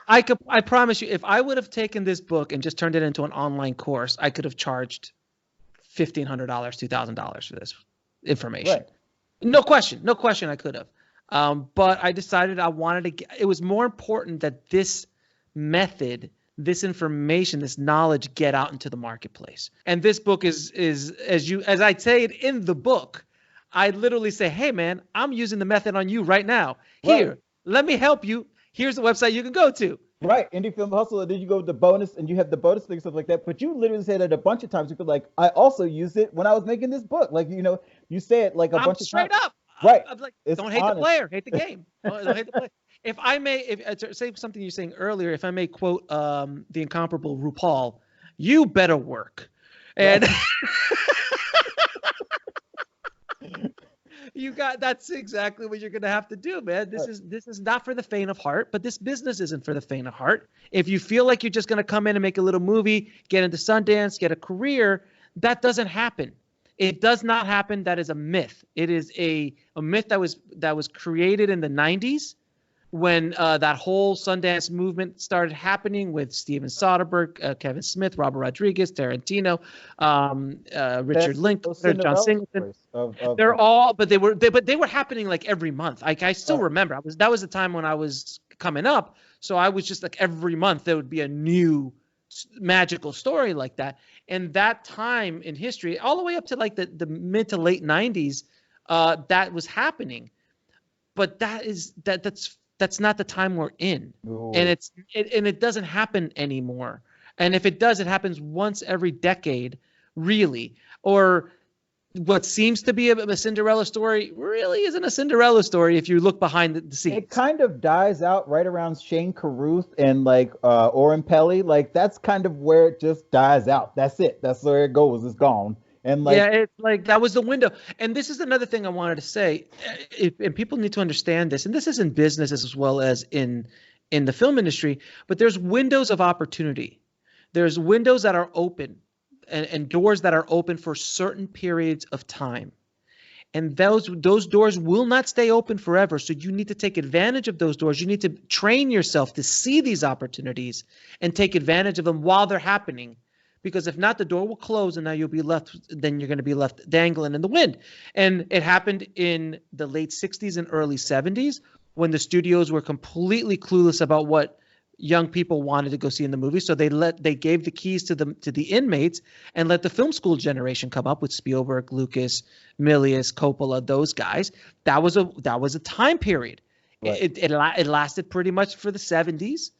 I promise you, if I would have taken this book and just turned it into an online course, I could have charged $1,500, $2,000 for this information. Right. No question. No question I could have. But I decided I wanted to get, it was more important that this method, this information, this knowledge get out into the marketplace. And this book is as I say it in the book, I literally say, hey man, I'm using the method on you right now. Here, Right. let me help you. Here's the website you can go to. Right, Indie Film Hustle, and then you go with the bonus, and you have the bonus thing, stuff like that. But you literally said it a bunch of times. You could like, I also used it when I was making this book. Like, you say it like a bunch of Straight times. up. Right. I'm like, It's don't hate honest. the player, hate the game. Don't hate the player. If I may, say something you're saying earlier, if I may quote the incomparable RuPaul, you better work. And that's exactly what you're gonna have to do, man. This is not for the faint of heart, but this business isn't for the faint of heart. If you feel like you're just gonna come in and make a little movie, get into Sundance, get a career, that doesn't happen. It does not happen. That is a myth. It is a myth that was created in the 90s when that whole Sundance movement started happening with Steven Soderbergh, Kevin Smith, Robert Rodriguez, Tarantino, Richard Linklater, John Singleton. They're all, but they were happening like every month. Like I still remember, that was the time when I was coming up. So I was just like every month there would be a new magical story like that. And that time in history, all the way up to like the mid to late 90s, that was happening. But that's not the time we're in. Ooh. And it doesn't happen anymore. And if it does, it happens once every decade, really. Or what seems to be a Cinderella story really isn't a Cinderella story if you look behind the scenes. It kind of dies out right around Shane Carruth and like Oren Peli. Like that's kind of where it just dies out. That's it. That's where it goes. It's gone. And like, yeah, it's like that was the window. And this is another thing I wanted to say. And people need to understand this. And this is in business as well as in the film industry. But there's windows of opportunity. There's windows that are open. And doors that are open for certain periods of time. And those doors will not stay open forever. So you need to take advantage of those doors. You need to train yourself to see these opportunities and take advantage of them while they're happening. Because if not, the door will close and now you're going to be left dangling in the wind. And it happened in the late 60s and early 70s when the studios were completely clueless about what young people wanted to go see in the movie, so they gave the keys to the inmates and let the film school generation come up with Spielberg, Lucas, Milius, Coppola, those guys. That was a time period. Right. It lasted pretty much for the 70s,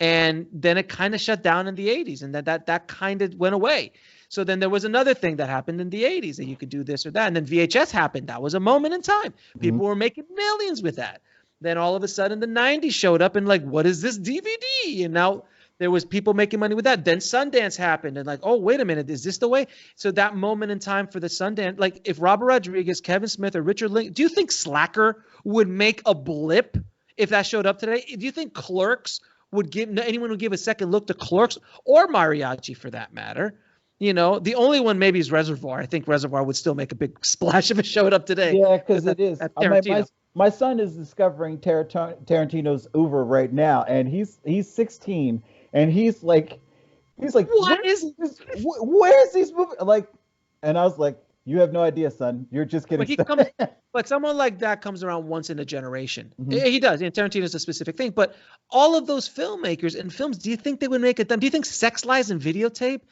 and then it kind of shut down in the 80s, and that kind of went away. So then there was another thing that happened in the 80s that you could do this or that, and then VHS happened. That was a moment in time. People were making millions with that. Then all of a sudden the 90s showed up and like, what is this DVD? And now there was people making money with that. Then Sundance happened and like, oh, wait a minute, is this the way? So that moment in time for the Sundance, like if Robert Rodriguez, Kevin Smith, or Richard Linklater, do you think Slacker would make a blip if that showed up today? Do you think Clerks anyone would give a second look to Clerks or Mariachi for that matter? The only one maybe is Reservoir. I think Reservoir would still make a big splash if it showed up today. Yeah, because it is. My son is discovering Tarantino's oeuvre right now, and he's 16, and he's like, what is this? Where's these movies? Like, and I was like, you have no idea, son. You're just getting started. But someone like that comes around once in a generation. Mm-hmm. He does. Tarantino's a specific thing. But all of those filmmakers and films, do you think they would make it? Do you think Sex, Lies, and Videotape,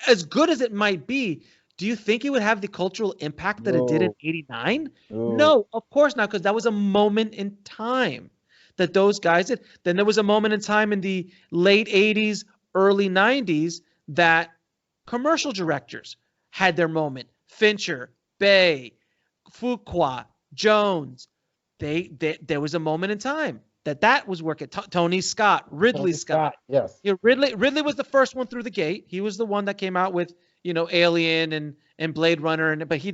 as good as it might be, do you think it would have the cultural impact that it did in 89? No, of course not, because that was a moment in time that those guys did. Then there was a moment in time in the late 80s, early 90s that commercial directors had their moment. Fincher, Bay, Fuqua, Jones. There was a moment in time that was working. Tony Scott, Ridley Scott. Yes. Ridley was the first one through the gate. He was the one that came out with Alien and Blade Runner, but he,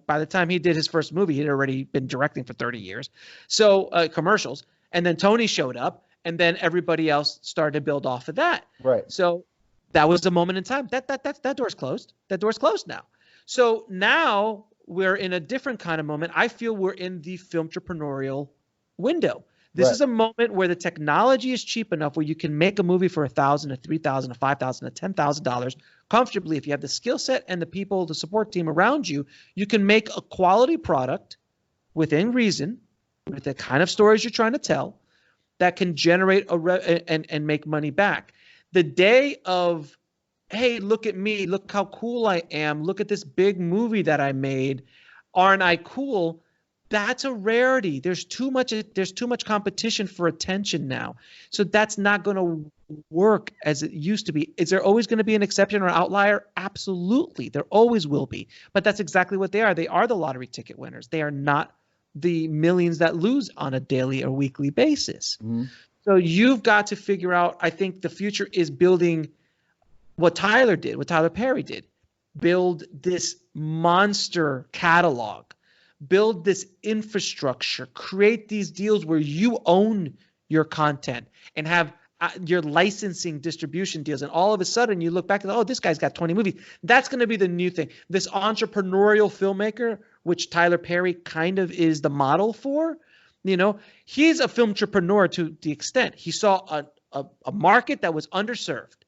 by the time he did his first movie, he'd already been directing for 30 years. So commercials, and then Tony showed up, and then everybody else started to build off of that. Right. So that was a moment in time. That door's closed. That door's closed now. So now we're in a different kind of moment. I feel we're in the filmtrepreneurial window. This is a moment where the technology is cheap enough where you can make a movie for $1,000 to $3,000 to $5,000 to $10,000 comfortably. If you have the skill set and the people, the support team around you, you can make a quality product within reason, with the kind of stories you're trying to tell, that can generate and make money back. The day of, hey, look at me, look how cool I am, look at this big movie that I made, aren't I cool? That's a rarity. There's too much competition for attention now. So that's not going to work as it used to be. Is there always going to be an exception or outlier? Absolutely. There always will be. But that's exactly what they are. They are the lottery ticket winners. They are not the millions that lose on a daily or weekly basis. Mm-hmm. So you've got to figure out, I think the future is building what Tyler did, what Tyler Perry did. Build this monster catalog. Build this infrastructure, create these deals where you own your content and have your licensing distribution deals. And all of a sudden you look back and, oh, this guy's got 20 movies. That's going to be the new thing. This entrepreneurial filmmaker, which Tyler Perry kind of is the model for, he's a filmtrepreneur to the extent he saw a market that was underserved,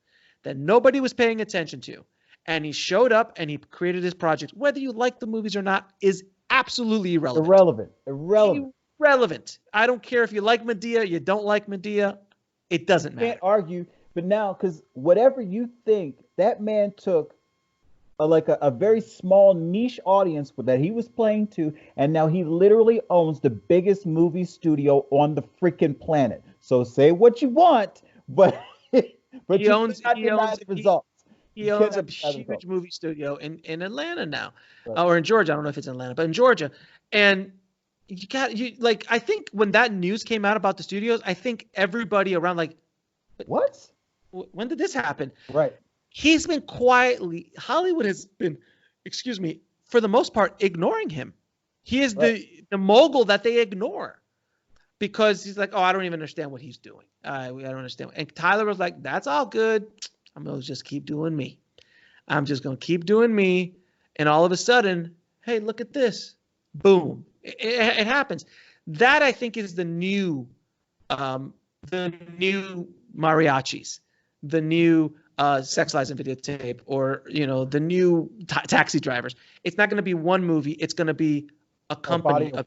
that nobody was paying attention to. And he showed up and he created his project. Whether you like the movies or not is absolutely irrelevant. Irrelevant. I don't care if you like Medea, you don't like Medea. It doesn't matter. Can't argue. But now, because whatever you think, that man took a very small niche audience that he was playing to, and now he literally owns the biggest movie studio on the freaking planet. So say what you want, but he owns the results. He owns a huge movie studio in Atlanta now, or in Georgia. I don't know if it's in Atlanta, but in Georgia. And I think when that news came out about the studios, I think everybody around what? When did this happen? Right. He's been Hollywood has been, for the most part, ignoring him. He is the mogul that they ignore because he's like, oh, I don't even understand what he's doing. I don't understand. And Tyler was like, that's all good. I'm going to just keep doing me. I'm just going to keep doing me. And all of a sudden, hey, look at this. Boom. It happens. That, I think, is the new mariachis, the new sex lies and videotape, or, the new taxi drivers. It's not going to be one movie. It's going to be a company, a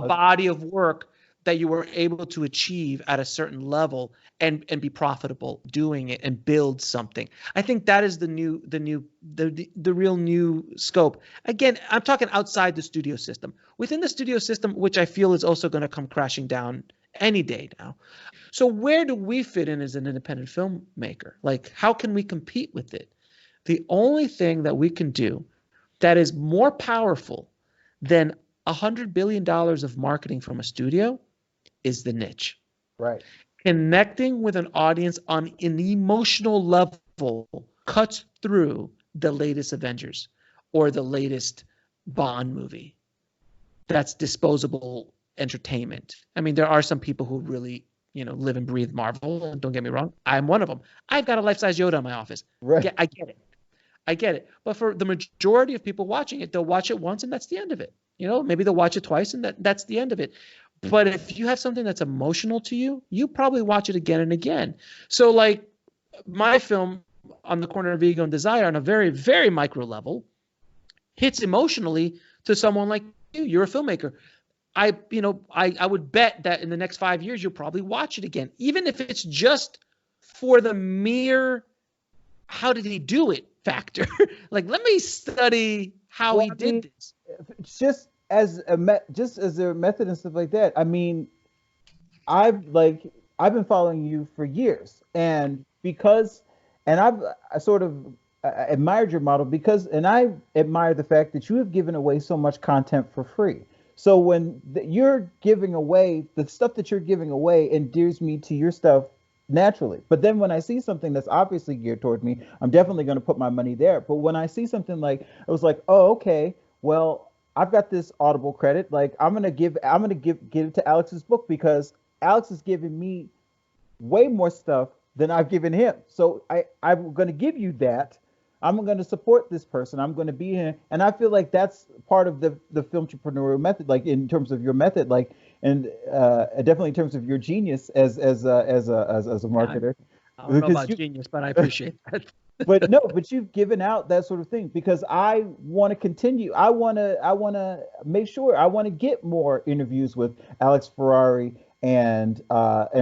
body of work that you were able to achieve at a certain level and be profitable doing it and build something. I think that is the real new scope. Again, I'm talking outside the studio system. Within the studio system, which I feel is also going to come crashing down any day now. So where do we fit in as an independent filmmaker? How can we compete with it? The only thing that we can do that is more powerful than $100 billion of marketing from a studio is the niche. Right. Connecting with an audience on an emotional level cuts through the latest Avengers or the latest Bond movie. That's disposable entertainment. I mean, there are some people who really, live and breathe Marvel. Don't get me wrong. I'm one of them. I've got a life-size Yoda in my office. Right. I get it. But for the majority of people watching it, they'll watch it once and that's the end of it. Maybe they'll watch it twice and that's the end of it. But if you have something that's emotional to you, you probably watch it again and again. So my film On the Corner of Ego and Desire, on a very, very micro level, hits emotionally to someone like you. You're a filmmaker. I would bet that in the next 5 years, you'll probably watch it again, even if it's just for the mere how did he do it factor. Let me study how he did this. Just as a method and stuff like that. I mean, I've been following you for years, and I've sort of admired your model and I admire the fact that you have given away so much content for free. So when you're giving away the stuff that you're giving away endears me to your stuff naturally. But then when I see something that's obviously geared toward me, I'm definitely going to put my money there. But when I see something I was like, oh, okay, well, I've got this Audible credit. I'm gonna give it to Alex's book because Alex is giving me way more stuff than I've given him. So I'm gonna give you that. I'm gonna support this person. I'm gonna be here, and I feel like that's part of the filmtrepreneur method. In terms of your method, and definitely in terms of your genius as a marketer. I don't know about genius, but I appreciate that. but you've given out that sort of thing because I want to continue. I want to make sure I want to get more interviews with Alex Ferrari and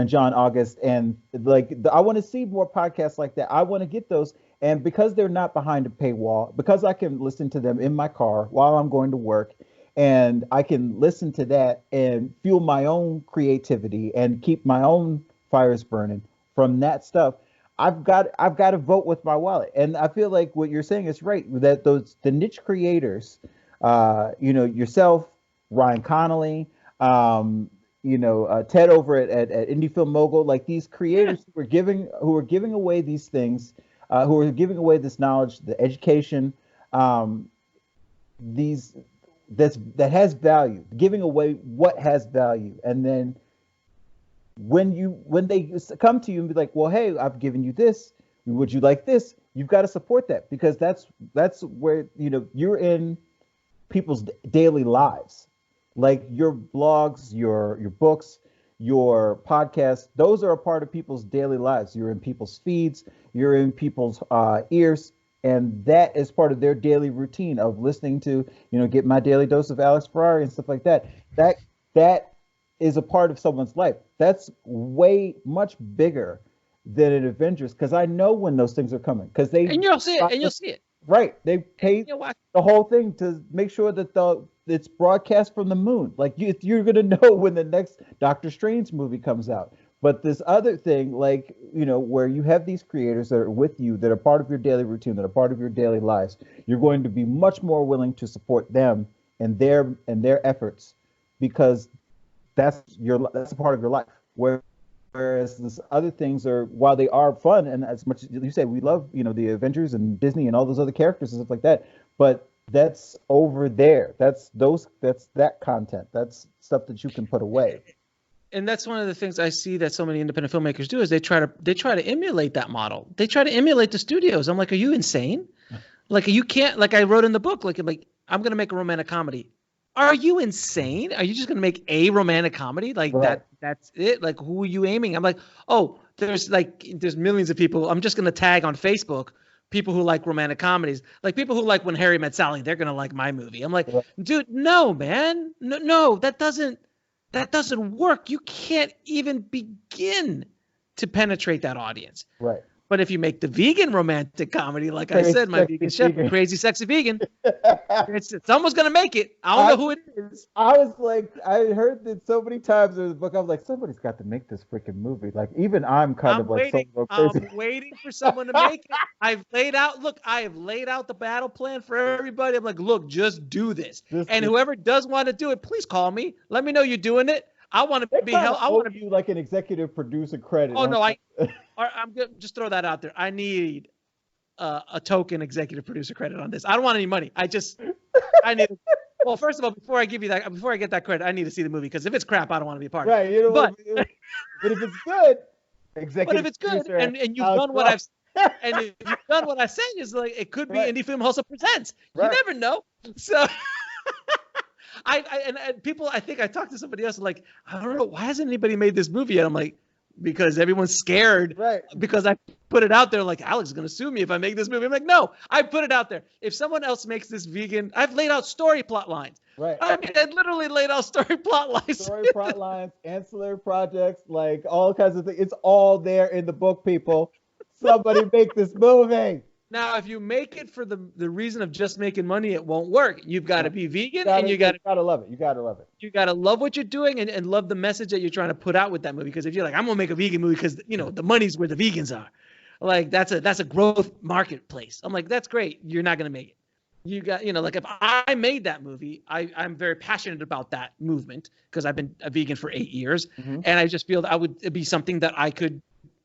John August, and I want to see more podcasts like that. I want to get those, and because they're not behind a paywall, because I can listen to them in my car while I'm going to work, and I can listen to that and fuel my own creativity and keep my own fires burning from that stuff. I've got to vote with my wallet, and I feel like what you're saying is right. That the niche creators, yourself, Ryan Connolly, Ted over at Indie Film Mogul, like these creators who are giving away these things, who are giving away this knowledge, the education, that has value, giving away what has value, and then when they come to you and be like, well, hey, I've given you this, would you like this? You've got to support that, because that's where you're in people's daily lives, like your blogs, your books, your podcasts. Those are a part of people's daily lives. You're in people's feeds, you're in people's ears, and that is part of their daily routine of listening to get my daily dose of Alex Ferrari and stuff like that. That is a part of someone's life. That's way much bigger than an Avengers, because I know when those things are coming, because you'll see it. Right, they paid the whole thing to make sure that it's broadcast from the moon. Like you're gonna know when the next Doctor Strange movie comes out. But this other thing, like where you have these creators that are with you, that are part of your daily routine, that are part of your daily lives, you're going to be much more willing to support them and their efforts, because that's a part of your life. Whereas these other things are, while they are fun, and as much as you say we love the Avengers and Disney and all those other characters and stuff like that, but that's over there. That's that content. That's stuff that you can put away. And that's one of the things I see that so many independent filmmakers do, is they try to emulate that model. They try to emulate the studios. I'm like, are you insane? Like, you can't, like I wrote in the book, like I'm going to make a romantic comedy. Are you insane? Are you just going to make a romantic comedy? Like right. That's it? Like, who are you aiming? I'm like, oh, there's millions of people. I'm just going to tag on Facebook people who like romantic comedies. Like people who like When Harry Met Sally, they're going to like my movie. I'm like, dude, no, man. No, that doesn't work. You can't even begin to penetrate that audience. Right. But if you make the vegan romantic comedy, like I said, my vegan chef, Crazy Sexy Vegan, someone's going to make it. I don't know who it is. I was like, I heard that so many times in the book. I was like, somebody's got to make this freaking movie. Like, even I'm crazy. I'm waiting for someone to make it. I have laid out the battle plan for everybody. I'm like, look, just do this. And whoever does want to do it, please call me. Let me know you're doing it. I want to be held. I want to be like an executive producer credit. Oh no, I'm good. Just throw that out there. I need a token executive producer credit on this. I don't want any money. I need. Well, first of all, before I get that credit, I need to see the movie, because if it's crap, I don't want to be a part of it. Right. But if it's good, executive. But if it's good, and you've done what I've. And if you've done what I said, is like it could be Indie Film Hustle Presents. You never know. So. And people, I think I talked to somebody else, like, I don't know, why hasn't anybody made this movie yet? I'm like, because everyone's scared. Right. Because I put it out there, like, Alex is going to sue me if I make this movie. I'm like, no, I put it out there. If someone else makes this vegan, I've laid out story plot lines. Right. I mean, I literally laid out story plot lines. Story plot lines, ancillary projects, like all kinds of things. It's all there in the book, people. Somebody make this movie. Now, if you make it for the reason of just making money, it won't work. You've got to be vegan, and you got to love it. You got to love it. You got to love what you're doing and love the message that you're trying to put out with that movie. Because if you're like, I'm gonna make a vegan movie because the money's where the vegans are, like that's a growth marketplace. I'm like, that's great. You're not gonna make it. You got like if I made that movie, I'm very passionate about that movement because I've been a vegan for 8 years, and I just feel that it'd be something that I could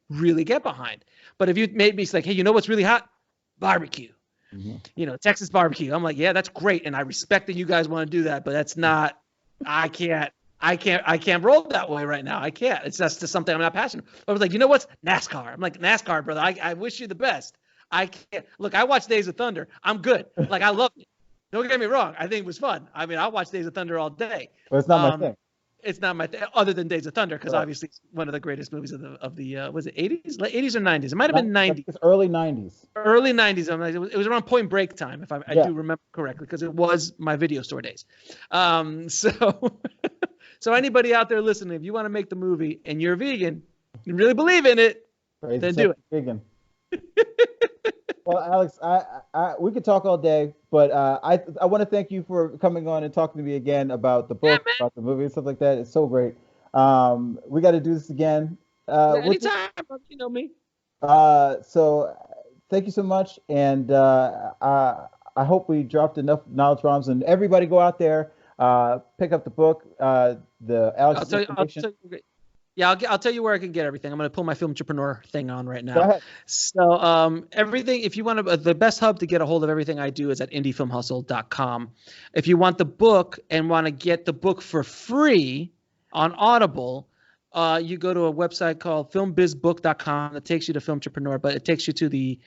really get behind. But if you made me like, hey, you know what's really hot? Barbecue, Texas barbecue. I'm like, yeah, that's great, and I respect that you guys want to do that, but that's not. I can't roll that way right now. I can't. It's just something I'm not passionate. I was like, you know what's NASCAR? I'm like, NASCAR, brother. I wish you the best. I can't. Look, I watched Days of Thunder. I'm good. Like, I loved it. Don't get me wrong. I think it was fun. I mean, I watch Days of Thunder all day. But it's not my thing. it's not my other than Days of Thunder, because obviously it's one of the greatest movies of the was it 80s, late 80s or 90s? It might have been 90s. It's early 90s. Early 90s. It was around Point Break time, if I do remember correctly, because it was my video store days. So anybody out there listening, if you want to make the movie and you're a vegan, you really believe in it, then do it. Vegan. Well, Alex, we could talk all day, but I want to thank you for coming on and talking to me again about the book, about the movie, and stuff like that. It's so great. We got to do this again. Anytime, you know me. So thank you so much, and I hope we dropped enough knowledge bombs. And everybody, go out there, pick up the book. The Alex. I'll tell you where I can get everything. I'm going to pull my Filmtrepreneur thing on right now. Go ahead. So everything, if you want to, the best hub to get a hold of everything I do is at indiefilmhustle.com. If you want the book and want to get the book for free on Audible, you go to a website called filmbizbook.com that takes you to Filmtrepreneur, but it takes you to the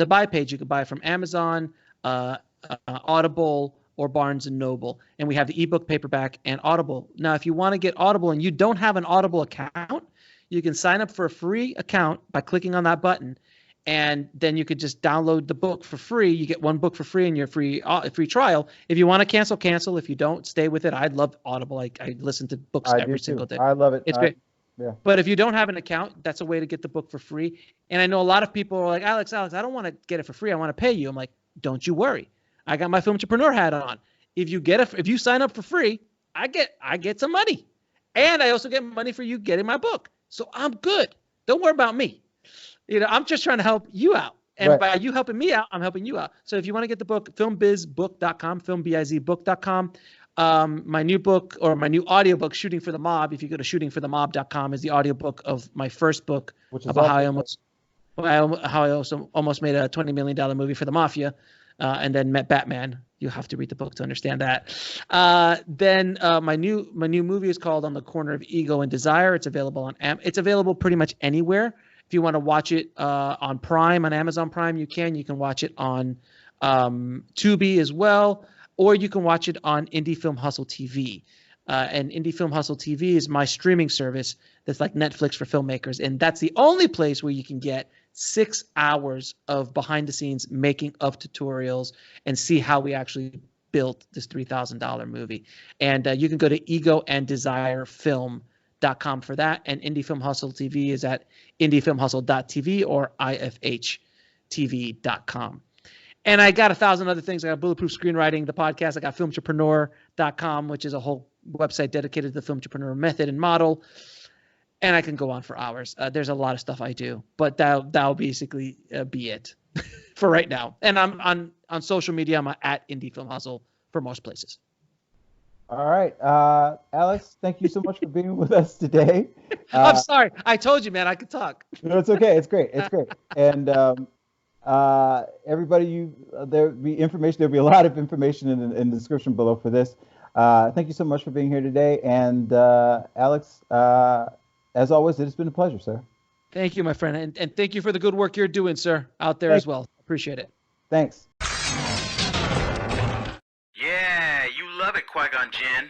buy page. You can buy from Amazon, Audible, or Barnes & Noble. And we have the ebook, paperback, and Audible. Now, if you want to get Audible and you don't have an Audible account, you can sign up for a free account by clicking on that button. And then you could just download the book for free. You get one book for free in your free trial. If you want to cancel. If you don't, stay with it. I love Audible. I listen to books every single day. I love it. It's great. Yeah. But if you don't have an account, that's a way to get the book for free. And I know a lot of people are like, Alex, I don't want to get it for free. I want to pay you. I'm like, don't you worry. I got my Filmtrepreneur hat on. If you sign up for free, I get some money, and I also get money for you getting my book. So I'm good. Don't worry about me. I'm just trying to help you out, and by you helping me out, I'm helping you out. So if you want to get the book, filmbizbook.com, filmbizbook.com. My new book, or my new audiobook, Shooting for the Mob. If you go to shootingforthemob.com, is the audiobook of my first book, which is about how I also almost made a $20 million movie for the mafia. And then met Batman. You have to read the book to understand that. Then my new movie is called On the Corner of Ego and Desire. It's available it's available pretty much anywhere. If you want to watch it on Prime, on Amazon Prime, you can watch it on Tubi as well, or you can watch it on Indie Film Hustle TV. And Indie Film Hustle TV is my streaming service that's like Netflix for filmmakers, and that's the only place where you can get 6 hours of behind-the-scenes making of tutorials and see how we actually built this $3,000 movie. And you can go to egoanddesirefilm.com for that. And Indie Film Hustle TV is at indiefilmhustle.tv or iftv.com. And I got 1,000 other things. I got Bulletproof Screenwriting, the podcast. I got filmtrepreneur.com, which is a whole website dedicated to the Filmtrepreneur method and model. And I can go on for hours. There's a lot of stuff I do, but that'll basically be it for right now. And I'm on social media. I'm at Indie Film Hustle for most places. All right, Alex, thank you so much for being with us today. I'm sorry. I told you, man, I could talk. No, it's okay. It's great. It's great. And everybody, there'll be information. There'll be a lot of information in the description below for this. Thank you so much for being here today. And Alex, as always, it has been a pleasure, sir. Thank you, my friend. And thank you for the good work you're doing, sir, out there as well. Appreciate it. Thanks. Yeah, you love it, Qui-Gon Jinn.